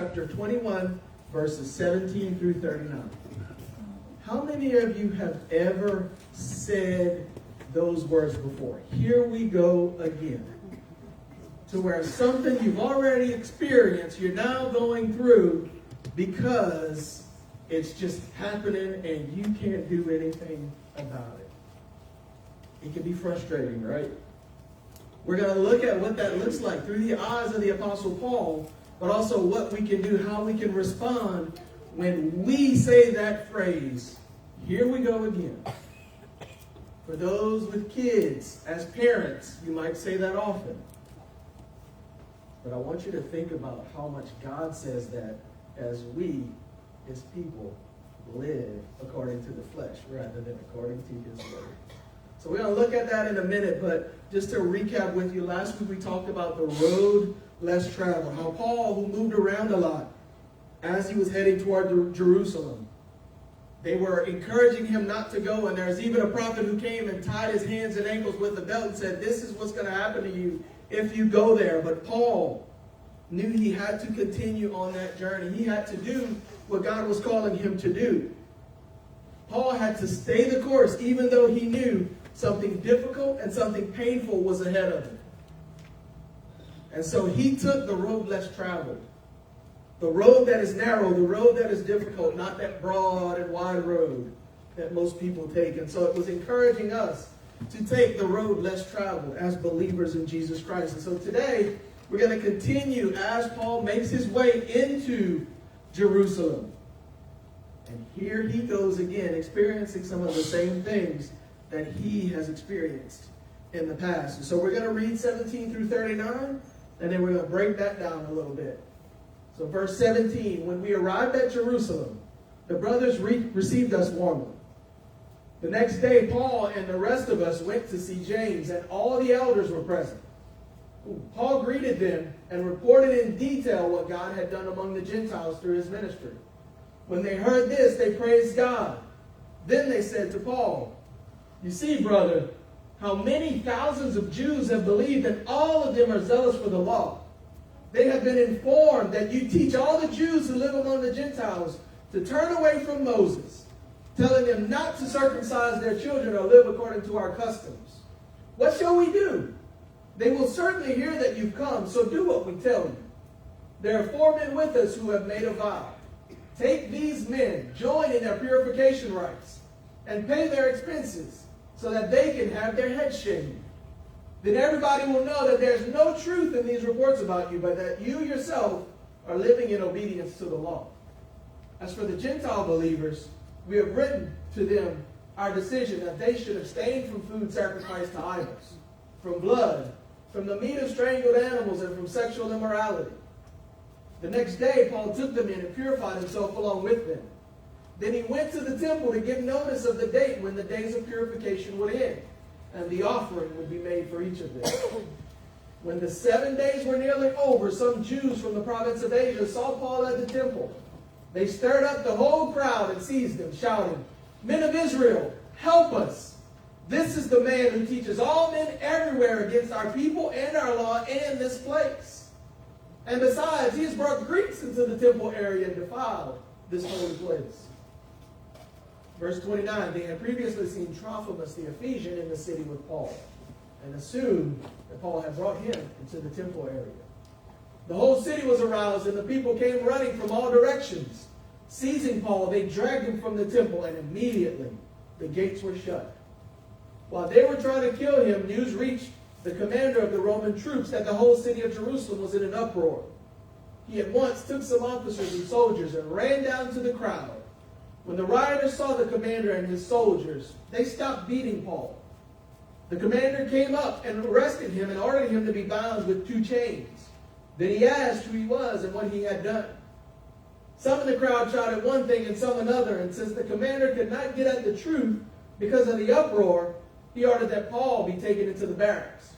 chapter 21, verses 17 through 39. How many of you have ever said those words before? Here we go again. To where something you've already experienced, you're now going through because it's just happening and you can't do anything about it. It can be frustrating, right? We're going to look at what that looks like through the eyes of the Apostle Paul, but also what we can do, how we can respond when we say that phrase, here we go again. For those with kids, as parents, you might say that often. But I want you to think about how much God says that as we, his people, live according to the flesh rather than according to his word. So we're going to look at that in a minute, but just to recap with you, last week we talked about the road less traveled. How Paul, who moved around a lot as he was heading toward Jerusalem, they were encouraging him not to go, and there's even a prophet who came and tied his hands and ankles with a belt and said, this is what's going to happen to you if you go there. But Paul knew he had to continue on that journey. He had to do what God was calling him to do. Paul had to stay the course, even though he knew something difficult and something painful was ahead of him. And so he took the road less traveled. The road that is narrow, the road that is difficult, not that broad and wide road that most people take. And so it was encouraging us to take the road less traveled as believers in Jesus Christ. And so today, we're going to continue as Paul makes his way into Jerusalem. And here he goes again, experiencing some of the same things that he has experienced in the past. And so we're going to read 17 through 39, and then we're going to break that down a little bit. So verse 17, when we arrived at Jerusalem, the brothers received us warmly. The next day, Paul and the rest of us went to see James, and all the elders were present. Paul greeted them and reported in detail what God had done among the Gentiles through his ministry. When they heard this, they praised God. Then they said to Paul, you see, brother, how many thousands of Jews have believed, and all of them are zealous for the law. They have been informed that you teach all the Jews who live among the Gentiles to turn away from Moses, telling them not to circumcise their children or live according to our customs. What shall we do? They will certainly hear that you've come, so do what we tell you. There are 4 men with us who have made a vow. Take these men, join in their purification rites, and pay their expenses, so that they can have their heads shaven. Then everybody will know that there's no truth in these reports about you, but that you yourself are living in obedience to the law. As for the Gentile believers, we have written to them our decision that they should abstain from food sacrificed to idols, from blood, from the meat of strangled animals, and from sexual immorality. The next day, Paul took them in and purified himself along with them. Then he went to the temple to give notice of the date when the days of purification would end, and the offering would be made for each of them. When the 7 days were nearly over, some Jews from the province of Asia saw Paul at the temple. They stirred up the whole crowd and seized him, shouting, Men of Israel, help us! This is the man who teaches all men everywhere against our people and our law and this place. And besides, he has brought Greeks into the temple area and defiled this holy place. Verse 29, they had previously seen Trophimus the Ephesian in the city with Paul, and assumed that Paul had brought him into the temple area. The whole city was aroused, and the people came running from all directions. Seizing Paul, they dragged him from the temple, and immediately the gates were shut. While they were trying to kill him, news reached the commander of the Roman troops that the whole city of Jerusalem was in an uproar. He at once took some officers and soldiers and ran down to the crowd. When the rioters saw the commander and his soldiers, they stopped beating Paul. The commander came up and arrested him and ordered him to be bound with 2 chains. Then he asked who he was and what he had done. Some in the crowd shouted one thing and some another, and since the commander could not get at the truth because of the uproar, he ordered that Paul be taken into the barracks.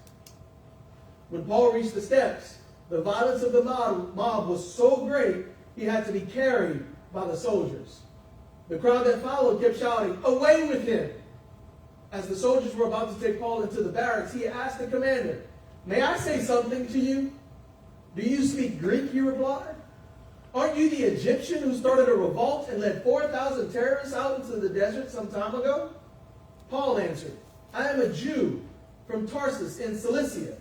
When Paul reached the steps, the violence of the mob was so great he had to be carried by the soldiers. The crowd that followed kept shouting, away with him! As the soldiers were about to take Paul into the barracks, he asked the commander, may I say something to you? Do you speak Greek, he replied. aren't you the Egyptian who started a revolt and led 4,000 terrorists out into the desert some time ago? Paul answered, I am a Jew from Tarsus in Cilicia,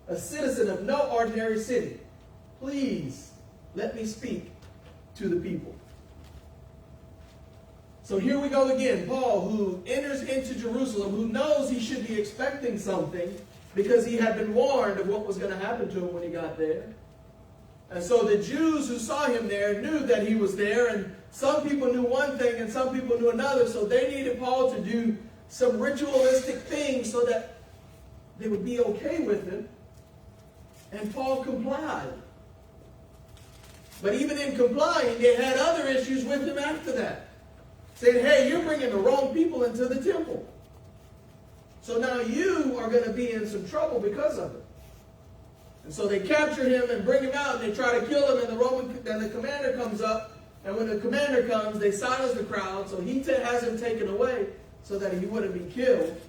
a citizen of no ordinary city. Please let me speak to the people. So here we go again. Paul, who enters into Jerusalem, who knows he should be expecting something because he had been warned of what was going to happen to him when he got there. And so the Jews who saw him there knew that he was there, and some people knew one thing and some people knew another, so they needed Paul to do some ritualistic things so that they would be okay with him. And Paul complied. But even in complying, they had other issues with him after that. Saying, hey, you're bringing the wrong people into the temple. So now you are going to be in some trouble because of it. And so they capture him and bring him out, and they try to kill him, and the commander comes up. And when the commander comes, they silence the crowd, so he has him taken away so that he wouldn't be killed.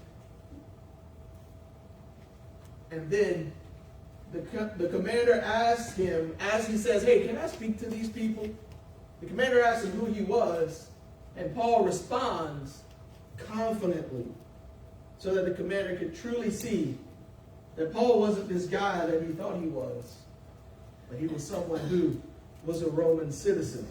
And then the commander asks him, as he says, hey, can I speak to these people? The commander asks him who he was, and Paul responds confidently so that the commander could truly see that Paul wasn't this guy that he thought he was, but he was someone who was a Roman citizen.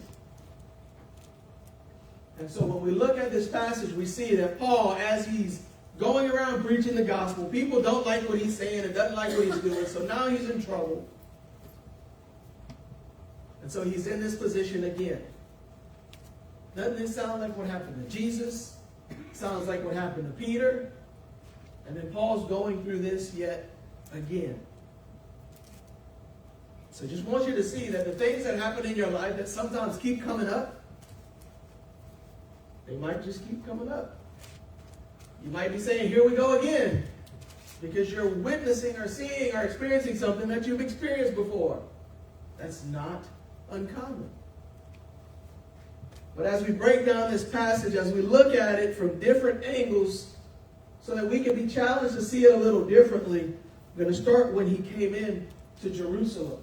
And so when we look at this passage, we see that Paul, as he's going around preaching the gospel, people don't like what he's saying and doesn't like what he's doing, so now he's in trouble. And so he's in this position again. Doesn't it sound like what happened to Jesus? Sounds like what happened to Peter. And then Paul's going through this yet again. So just want you to see that the things that happen in your life that sometimes keep coming up, they might just keep coming up. You might be saying, here we go again, because you're witnessing or seeing or experiencing something that you've experienced before. That's not uncommon. But as we break down this passage, as we look at it from different angles, so that we can be challenged to see it a little differently, I'm going to start when he came in to Jerusalem.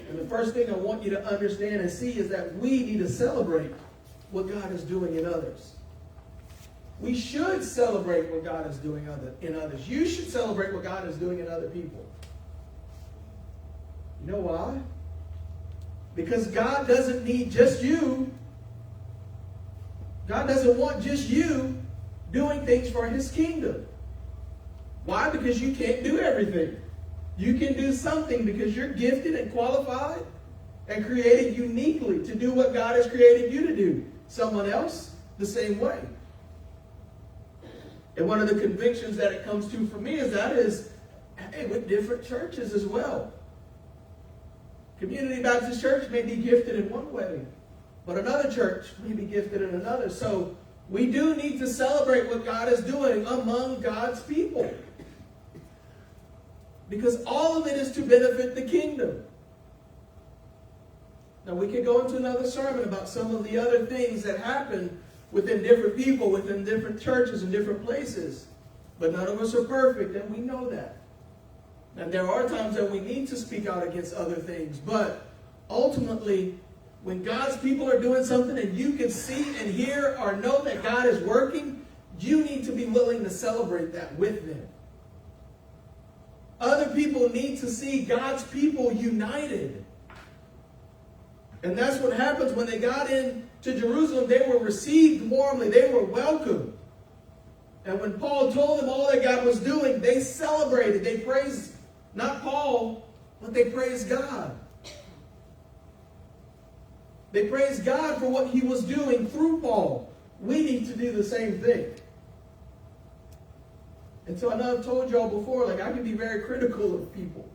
And the first thing I want you to understand and see is that we need to celebrate what God is doing in others. We should celebrate what God is doing in others. You should celebrate what God is doing in other people. You know why? Because God doesn't need just you. God doesn't want just you doing things for his kingdom. Why? Because you can't do everything. You can do something because you're gifted and qualified and created uniquely to do what God has created you to do. Someone else, the same way. And one of the convictions that it comes to for me is hey, with different churches as well. Community Baptist Church may be gifted in one way, but another church may be gifted in another. So we do need to celebrate what God is doing among God's people. Because all of it is to benefit the kingdom. Now we could go into another sermon about some of the other things that happen within different people, within different churches and different places. But none of us are perfect, and we know that. And there are times that we need to speak out against other things. But ultimately, when God's people are doing something and you can see and hear or know that God is working, you need to be willing to celebrate that with them. Other people need to see God's people united. And that's what happens when they got into Jerusalem. They were received warmly. They were welcomed. And when Paul told them all that God was doing, they celebrated. They praised not Paul, but they praised God. They praised God for what he was doing through Paul. We need to do the same thing. And so I know I've told y'all before, I can be very critical of people.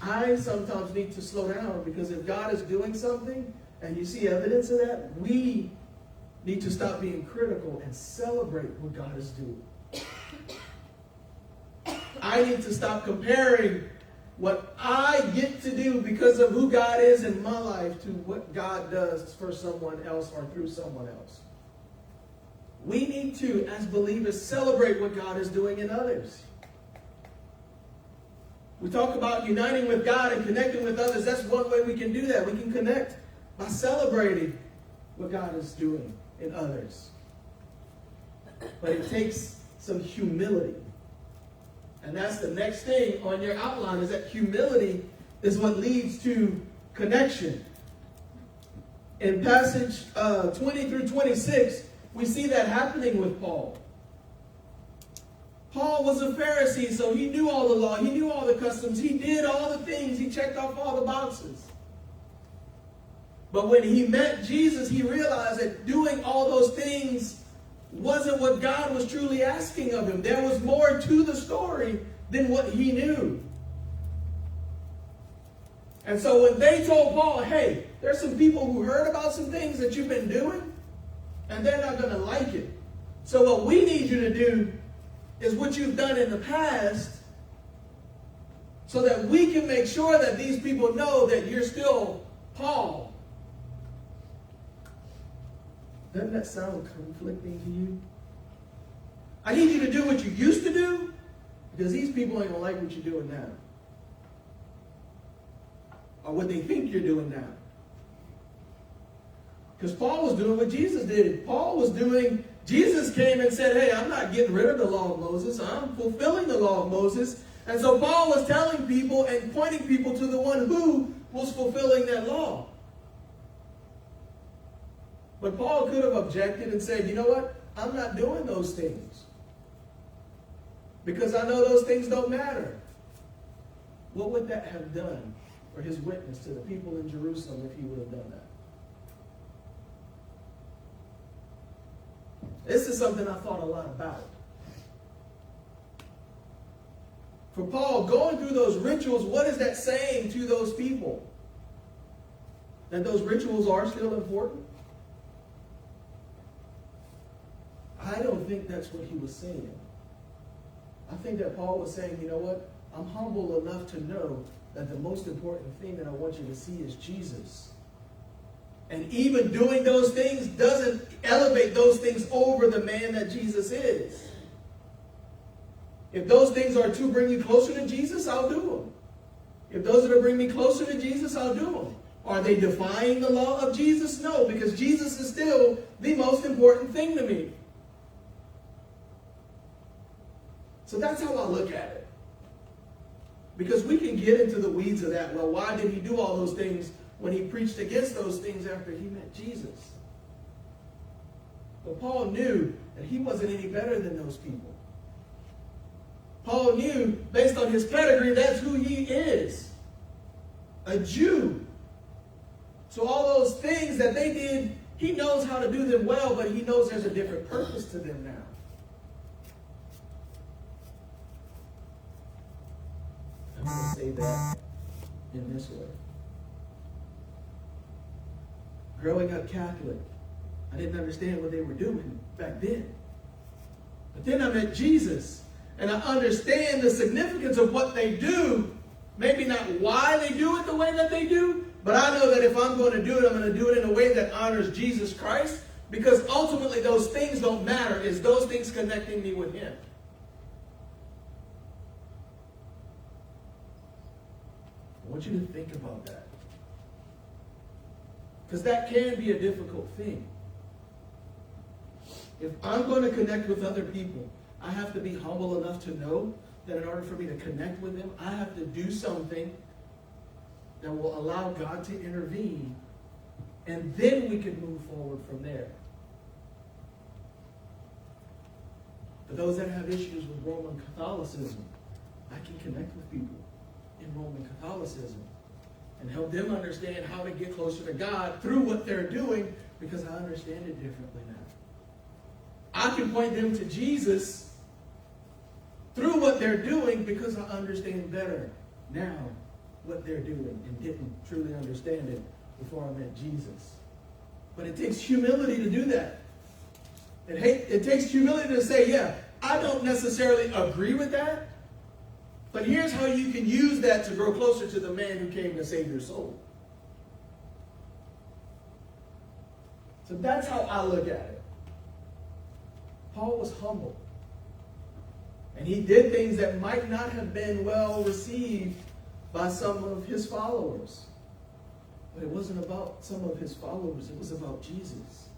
I sometimes need to slow down, because if God is doing something and you see evidence of that, we need to stop being critical and celebrate what God is doing. I need to stop comparing what I get to do because of who God is in my life to what God does for someone else or through someone else. We need to, as believers, celebrate what God is doing in others. We talk about uniting with God and connecting with others. That's one way we can do that. We can connect by celebrating what God is doing in others. But it takes some humility. And that's the next thing on your outline, is that humility is what leads to connection. In passage 20 through 26, we see that happening with Paul. Paul was a Pharisee, so he knew all the law. He knew all the customs. He did all the things. He checked off all the boxes. But when he met Jesus, he realized that doing all those things wasn't what God was truly asking of him. There was more to the story than what he knew. And so when they told Paul, hey, there's some people who heard about some things that you've been doing, and they're not going to like it. So what we need you to do is what you've done in the past, so that we can make sure that these people know that you're still Paul. Doesn't that sound conflicting to you? I need you to do what you used to do, because these people ain't going to like what you're doing now. Or what they think you're doing now. Because Paul was doing what Jesus did. Jesus came and said, hey, I'm not getting rid of the law of Moses. I'm fulfilling the law of Moses. And so Paul was telling people and pointing people to the one who was fulfilling that law. But Paul could have objected and said, you know what? I'm not doing those things, because I know those things don't matter. What would that have done for his witness to the people in Jerusalem if he would have done that? This is something I thought a lot about. For Paul, going through those rituals, what is that saying to those people? That those rituals are still important? I don't think that's what he was saying. I think that Paul was saying, you know what? I'm humble enough to know that the most important thing that I want you to see is Jesus. And even doing those things doesn't elevate those things over the man that Jesus is. If those things are to bring you closer to Jesus, I'll do them. If those are to bring me closer to Jesus, I'll do them. Are they defying the law of Jesus? No, because Jesus is still the most important thing to me. So that's how I look at it. Because we can get into the weeds of that. Well, why did he do all those things when he preached against those things after he met Jesus? But Paul knew that he wasn't any better than those people. Paul knew, based on his pedigree, that's who he is. A Jew. So all those things that they did, he knows how to do them well, but he knows there's a different purpose to them now. I'm going to say that in this way. Growing up Catholic, I didn't understand what they were doing back then. But then I met Jesus, and I understand the significance of what they do. Maybe not why they do it the way that they do, but I know that if I'm going to do it, I'm going to do it in a way that honors Jesus Christ, because ultimately those things don't matter. It's those things connecting me with him. I want you to think about that. Because that can be a difficult thing. If I'm going to connect with other people, I have to be humble enough to know that in order for me to connect with them, I have to do something that will allow God to intervene, and then we can move forward from there. For those that have issues with Roman Catholicism, I can connect with people in Roman Catholicism and help them understand how to get closer to God through what they're doing, because I understand it differently now. I can point them to Jesus through what they're doing, because I understand better now what they're doing and didn't truly understand it before I met Jesus. But it takes humility to do that. It takes humility to say, yeah, I don't necessarily agree with that, but here's how you can use that to grow closer to the man who came to save your soul. So that's how I look at it. Paul was humble. And he did things that might not have been well received by some of his followers. But it wasn't about some of his followers. It was about Jesus.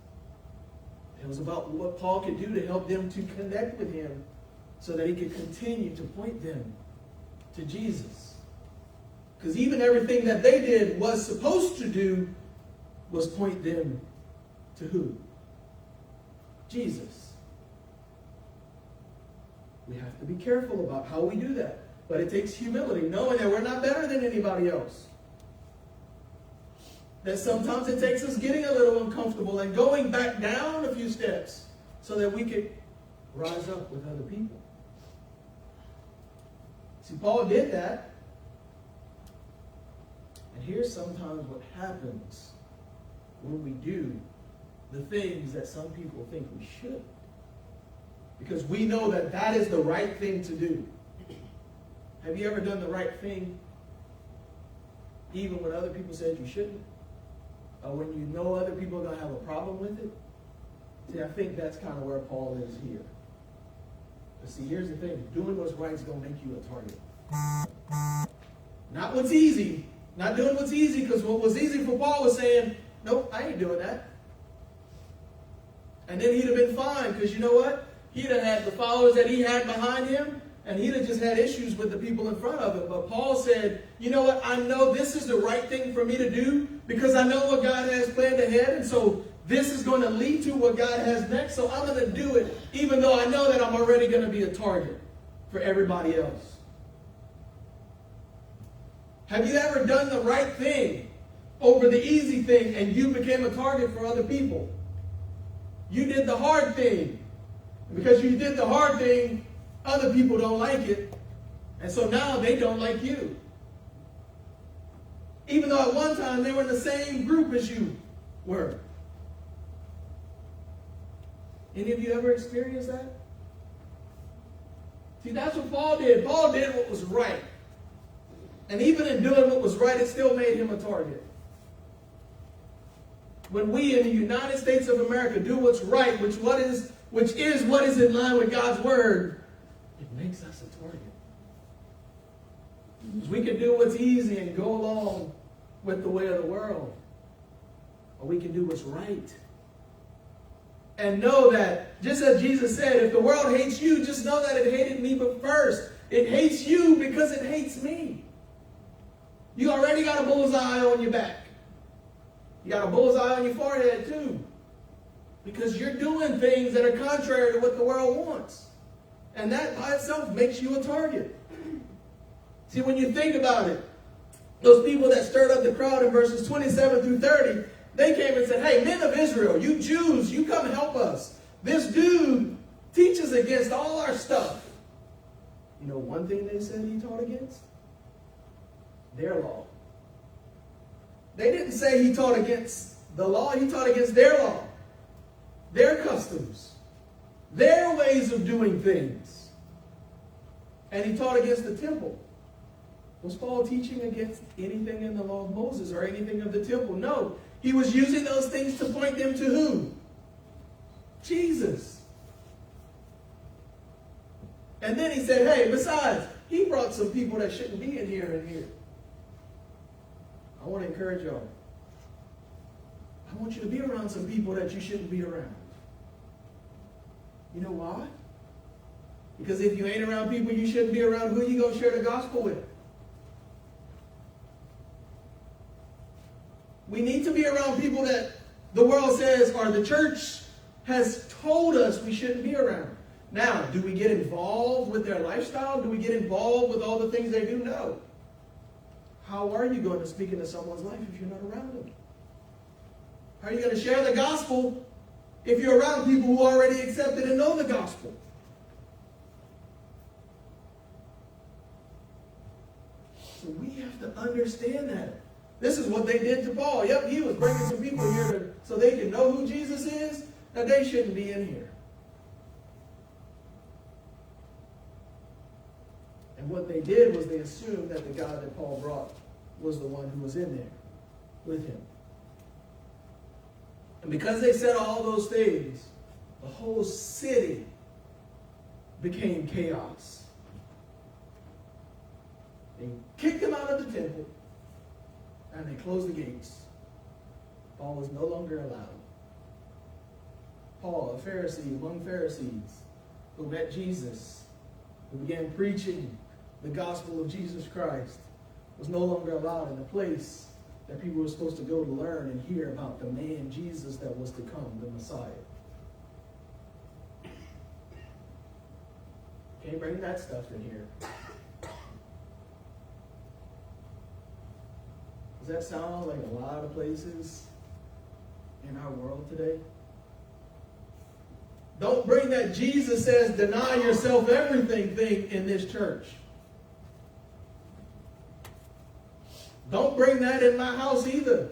It was about what Paul could do to help them to connect with him so that he could continue to point them to Jesus. Because even everything that they did was supposed to do was point them to who? Jesus. We have to be careful about how we do that. But it takes humility, knowing that we're not better than anybody else. That sometimes it takes us getting a little uncomfortable and going back down a few steps so that we could rise up with other people. See, Paul did that. And here's sometimes what happens when we do the things that some people think we should. Because we know that that is the right thing to do. Have you ever done the right thing even when other people said you shouldn't? Or when you know other people are going to have a problem with it? See, I think that's kind of where Paul is here. But see, here's the thing. Doing what's right is going to make you a target. Not what's easy. Not doing what's easy, because what was easy for Paul was saying, nope, I ain't doing that. And then he'd have been fine, because you know what? He'd have had the followers that he had behind him, and he'd have just had issues with the people in front of him. But Paul said, you know what? I know this is the right thing for me to do because I know what God has planned ahead. And so this is going to lead to what God has next. So I'm going to do it even though I know that I'm already going to be a target for everybody else. Have you ever done the right thing over the easy thing and you became a target for other people? You did the hard thing. And because you did the hard thing, other people don't like it, and so now they don't like you. Even though at one time they were in the same group as you were. Any of you ever experienced that? See, that's what Paul did. Paul did what was right. And even in doing what was right, it still made him a target. When we in the United States of America do what's right, which is what is in line with God's word, it makes us a target. We can do what's easy and go along with the way of the world. Or we can do what's right. And know that, just as Jesus said, if the world hates you, just know that it hated me but first. It hates you because it hates me. You already got a bullseye on your back. You got a bullseye on your forehead too. Because you're doing things that are contrary to what the world wants. And that by itself makes you a target. See, when you think about it, those people that stirred up the crowd in verses 27 through 30, they came and said, hey, men of Israel, you Jews, you come help us. This dude teaches against all our stuff. You know one thing they said he taught against? Their law. They didn't say he taught against the law. He taught against their law. Their customs. Their ways of doing things. And he taught against the temple. Was Paul teaching against anything in the law of Moses or anything of the temple? No. He was using those things to point them to who? Jesus. And then he said, hey, besides, he brought some people that shouldn't be in here and here. I want to encourage y'all. I want you to be around some people that you shouldn't be around. You know why? Because if you ain't around people you shouldn't be around, who are you going to share the gospel with? We need to be around people that the world says, or the church has told us we shouldn't be around. Now, do we get involved with their lifestyle? Do we get involved with all the things they do? No. How are you going to speak into someone's life if you're not around them? How are you going to share the gospel if you're around people who already accepted and know the gospel? So we have to understand that. This is what they did to Paul. Yep, he was bringing some people here so they can know who Jesus is. Now they shouldn't be in here. And what they did was they assumed that the God that Paul brought was the one who was in there with him. And because they said all those things, the whole city became chaos. They kicked him out of the temple, and they closed the gates. Paul was no longer allowed. Paul, a Pharisee among Pharisees, who met Jesus, who began preaching the gospel of Jesus Christ, was no longer allowed in the place that people were supposed to go to learn and hear about the man Jesus that was to come, the Messiah. Can't bring that stuff in here. Does that sound like a lot of places in our world today? Don't bring that Jesus says deny yourself everything thing in this church. Don't bring that in my house either.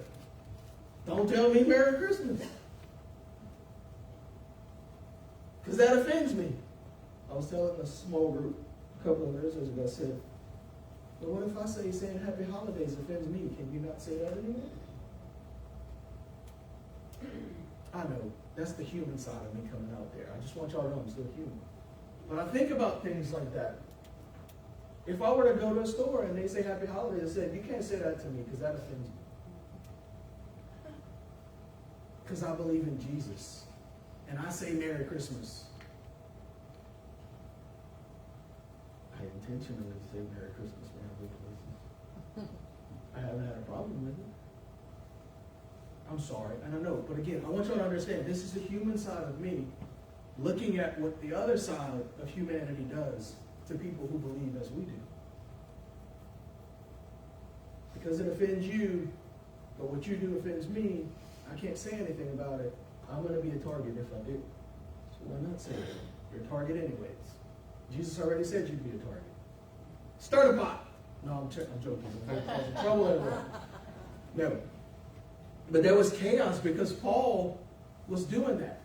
Don't tell me Merry Christmas. Because that offends me. I was telling a small group a couple of Thursdays ago, I said, but what if I say saying Happy Holidays offends me? Can you not say that anymore? I know, that's the human side of me coming out there. I just want y'all to know I'm still human. But I think about things like that. If I were to go to a store and they say Happy Holidays, I said, you can't say that to me because that offends me. Because I believe in Jesus. And I say Merry Christmas. I intentionally say Merry Christmas when I go places. I haven't had a problem with it. I'm sorry, and I know, but again, I want you to understand, this is the human side of me looking at what the other side of humanity does to people who believe as we do. Because it offends you, but what you do offends me, I can't say anything about it. I'm going to be a target if I do. So why not say it? You're a target anyways. Jesus already said you'd be a target. Start a pot. No, I'm joking. I'm going to cause trouble everywhere. No. But there was chaos because Paul was doing that.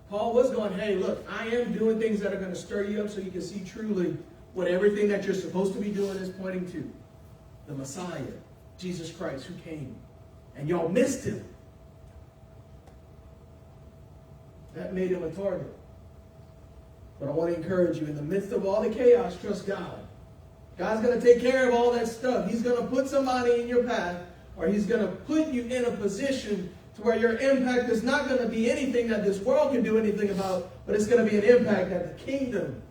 Paul was going, hey, look, I am doing things that are going to stir you up so you can see truly what everything that you're supposed to be doing is pointing to. The Messiah, Jesus Christ, who came. And y'all missed him. That made him a target. But I want to encourage you, in the midst of all the chaos, trust God. God's going to take care of all that stuff. He's going to put somebody in your path, or he's going to put you in a position to where your impact is not going to be anything that this world can do anything about, but it's going to be an impact that the kingdom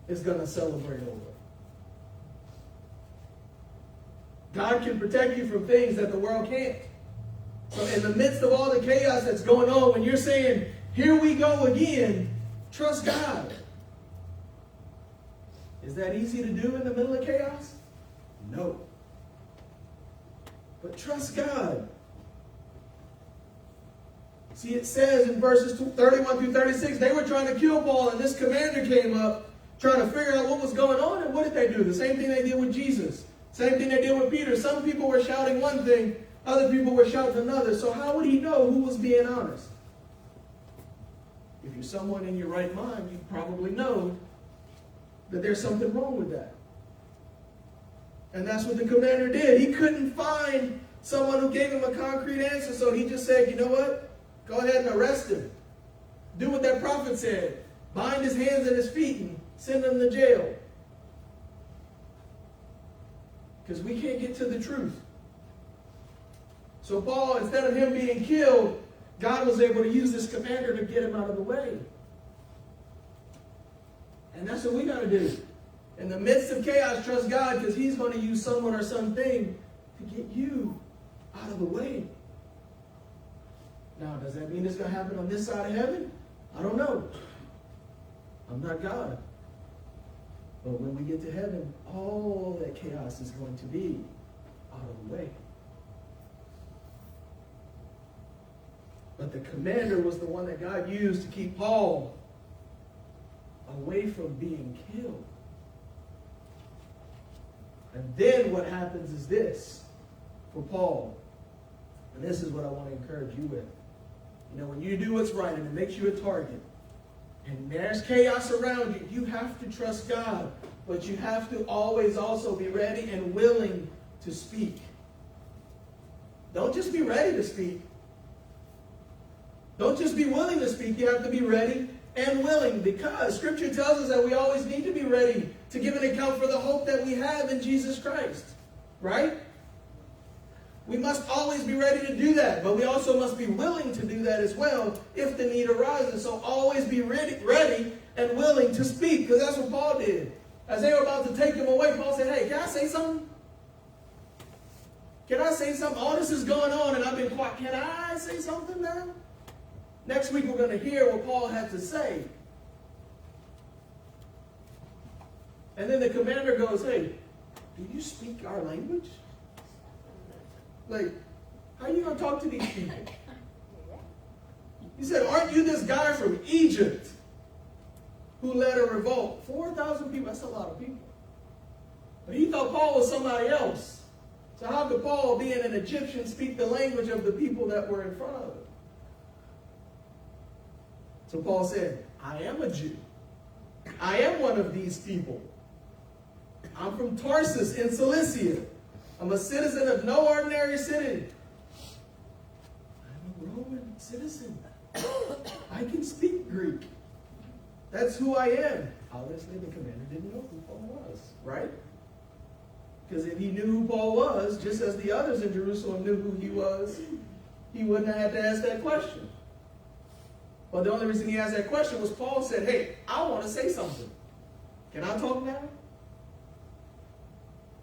is going to celebrate over. God can protect you from things that the world can't. So in the midst of all the chaos that's going on, when you're saying, here we go again, trust God. Is that easy to do in the middle of chaos? No. But trust God. See, it says in verses 31 through 36, they were trying to kill Paul, and this commander came up trying to figure out what was going on, and what did they do? The same thing they did with Jesus. Same thing they did with Peter. Some people were shouting one thing, other people were shouting another. So how would he know who was being honest? If you're someone in your right mind, you probably know that there's something wrong with that. And that's what the commander did. He couldn't find someone who gave him a concrete answer, so he just said, you know what? Go ahead and arrest him. Do what that prophet said. Bind his hands and his feet and send him to jail. Because we can't get to the truth. So Paul, instead of him being killed, God was able to use this commander to get him out of the way. And that's what we got to do. In the midst of chaos, trust God, because he's going to use someone or something to get you out of the way. Now, does that mean it's going to happen on this side of heaven? I don't know. I'm not God. But when we get to heaven, all that chaos is going to be out of the way. But the commander was the one that God used to keep Paul away from being killed. And then what happens is this for Paul. And this is what I want to encourage you with. You know, when you do what's right and it makes you a target, and there's chaos around you, you have to trust God. But you have to always also be ready and willing to speak. Don't just be ready to speak. Don't just be willing to speak. You have to be ready and willing, because Scripture tells us that we always need to be ready to give an account for the hope that we have in Jesus Christ. Right? We must always be ready to do that, but we also must be willing to do that as well if the need arises. So always be ready and willing to speak, because that's what Paul did. As they were about to take him away, Paul said, hey, can I say something? Can I say something? All this is going on and I've been quiet. Can I say something now? Next week we're going to hear what Paul had to say. And then the commander goes, hey, do you speak our language? Like, how are you going to talk to these people? He said, aren't you this guy from Egypt who led a revolt? 4,000 people, that's a lot of people. But he thought Paul was somebody else. So how could Paul, being an Egyptian, speak the language of the people that were in front of him? So Paul said, I am a Jew. I am one of these people. I'm from Tarsus in Cilicia. I'm a citizen of no ordinary city. I'm a Roman citizen. I can speak Greek. That's who I am. Obviously, the commander didn't know who Paul was, right? Because if he knew who Paul was, just as the others in Jerusalem knew who he was, he wouldn't have had to ask that question. But the only reason he asked that question was Paul said, hey, I want to say something. Can I talk now?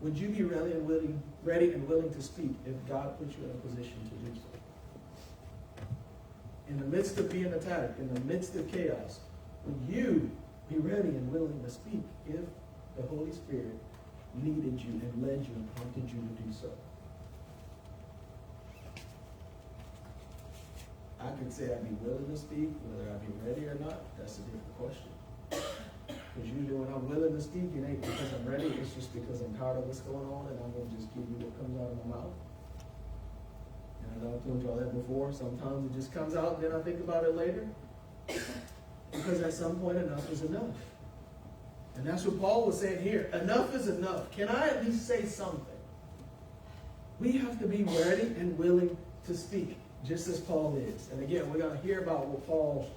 Would you be ready and willing to speak if God put you in a position to do so? In the midst of being attacked, in the midst of chaos, would you be ready and willing to speak if the Holy Spirit leaded you and led you and prompted you to do so? I could say I'd be willing to speak, whether I'd be ready or not, that's a different question. Because usually when I'm willing to speak, it ain't because I'm ready, it's just because I'm tired of what's going on and I'm going to just give you what comes out of my mouth. And I've told y'all that before, sometimes it just comes out and then I think about it later. Because at some point enough is enough. And that's what Paul was saying here. Enough is enough. Can I at least say something? We have to be ready and willing to speak, just as Paul is. And again, we're going to hear about what Paul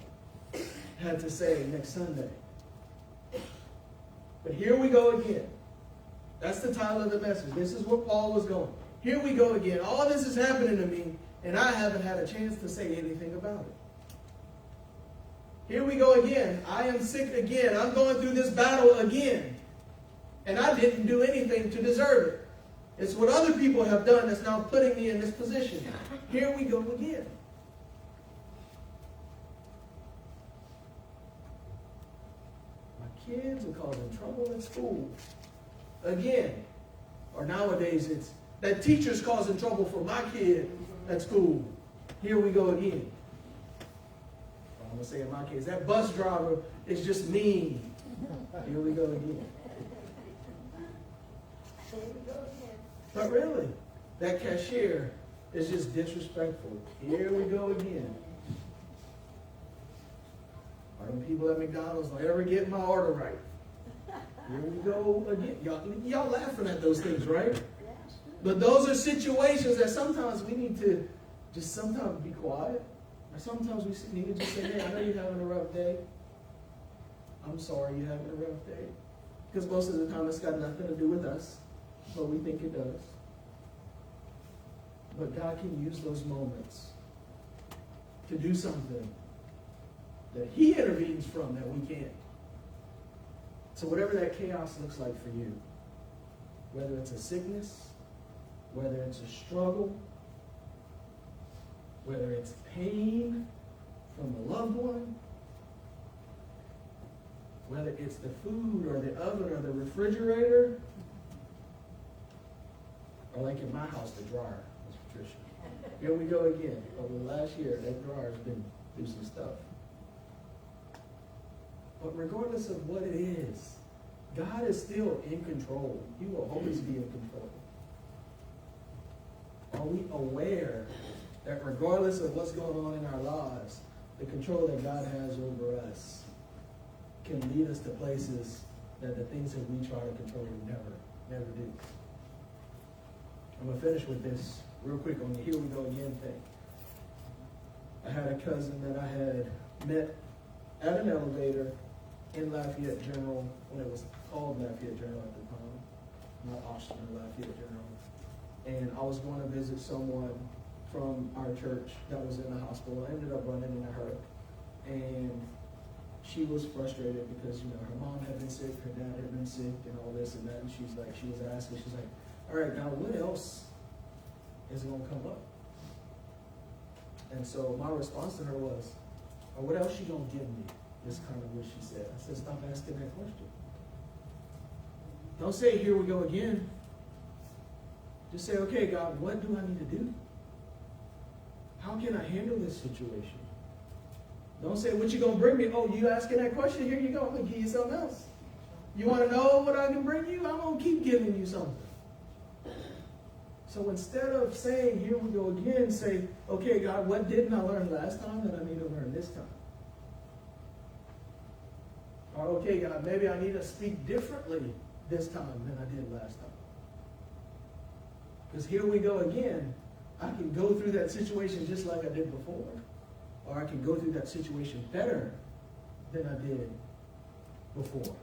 had to say next Sunday. But here we go again. That's the title of the message. This is where Paul was going. Here we go again. All this is happening to me, and I haven't had a chance to say anything about it. Here we go again. I am sick again. I'm going through this battle again. And I didn't do anything to deserve it. It's what other people have done that's now putting me in this position. Here we go again. My kids are causing trouble at school. Again. Or nowadays it's that teacher's causing trouble for my kid at school. Here we go again. I'm going to say in my case, that bus driver is just mean. Here we go again. But really, that cashier is just disrespectful. Here we go again. Or them people at McDonald's don't ever get my order right. Here we go again. Y'all laughing at those things, right? But those are situations that sometimes we need to just sometimes be quiet. Or sometimes we need to just say, hey, I know you're having a rough day. I'm sorry you're having a rough day. Because most of the time it's got nothing to do with us, but we think it does. But God can use those moments to do something that He intervenes from that we can't. So whatever that chaos looks like for you, whether it's a sickness, whether it's a struggle, whether it's pain from a loved one, whether it's the food or the oven or the refrigerator, or like in my house, the dryer, Miss Patricia. Here we go again. Over the last year, that dryer's been through some stuff. But regardless of what it is, God is still in control. He will always be in control. Are we aware that regardless of what's going on in our lives, the control that God has over us can lead us to places that the things that we try to control never do. I'm going to finish with this real quick on the here we go again thing. I had a cousin that I had met at an elevator in Lafayette General, when it was called Lafayette General at the time, not Austin, Lafayette General. And I was going to visit someone from our church that was in the hospital. I ended up running into her, and she was frustrated because, her mom had been sick, her dad had been sick, and all this and that. And she was asking, she's like, all right, now what else is going to come up? And so my response to her was, or what else you going to give me? Is kind of what she said. I said, stop asking that question. Don't say, here we go again. Just say, okay, God, what do I need to do? How can I handle this situation? Don't say, what you going to bring me? Oh, you asking that question? Here you go. I'm going to give you something else. You want to know what I can bring you? I'm going to keep giving you something. So instead of saying, here we go again, say, okay, God, what didn't I learn last time that I need to learn this time? Or, okay, God, maybe I need to speak differently this time than I did last time. Because here we go again. I can go through that situation just like I did before. Or I can go through that situation better than I did before.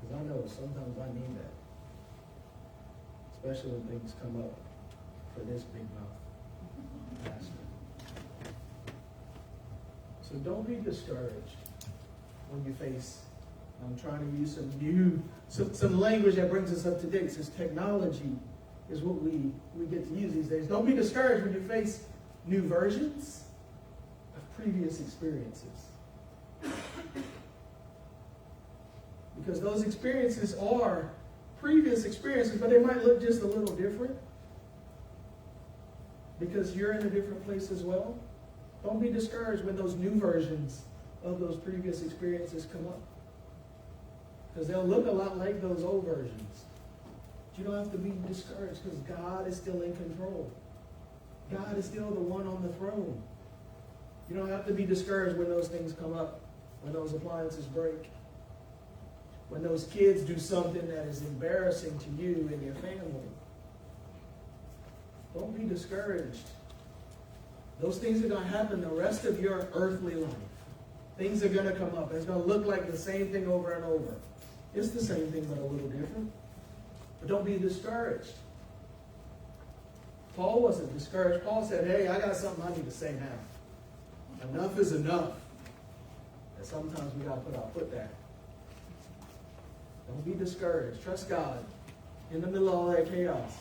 Because I know sometimes I need that. Especially when things come up for this big mouth pastor. So don't be discouraged when you face, I'm trying to use some language that brings us up to date. Since technology is what we get to use these days. Don't be discouraged when you face new versions of previous experiences. Because those experiences are previous experiences, but they might look just a little different. Because you're in a different place as well. Don't be discouraged when those new versions of those previous experiences come up. Because they'll look a lot like those old versions. But you don't have to be discouraged because God is still in control. God is still the one on the throne. You don't have to be discouraged when those things come up, when those appliances break, when those kids do something that is embarrassing to you and your family. Don't be discouraged. Those things are going to happen the rest of your earthly life. Things are going to come up. It's going to look like the same thing over and over. It's the same thing, but a little different. But don't be discouraged. Paul wasn't discouraged. Paul said, hey, I got something I need to say now. Enough is enough. And sometimes we got to put our foot down. Don't be discouraged. Trust God in the middle of all that chaos.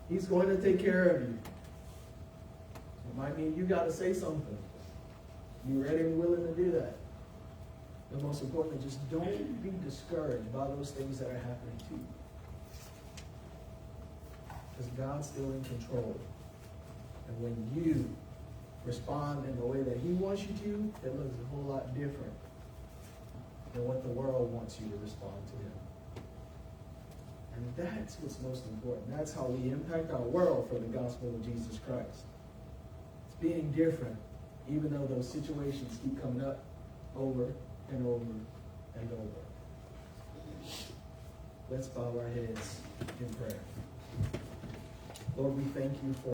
He's going to take care of you. It might mean you got to say something. You ready and willing to do that? But most importantly, just don't be discouraged by those things that are happening to you. Because God's still in control. And when you respond in the way that He wants you to, it looks a whole lot different than what the world wants you to respond to Him. And that's what's most important. That's how we impact our world for the gospel of Jesus Christ. It's being different, even though those situations keep coming up over and over and over. Let's bow our heads in prayer. Lord, we thank you for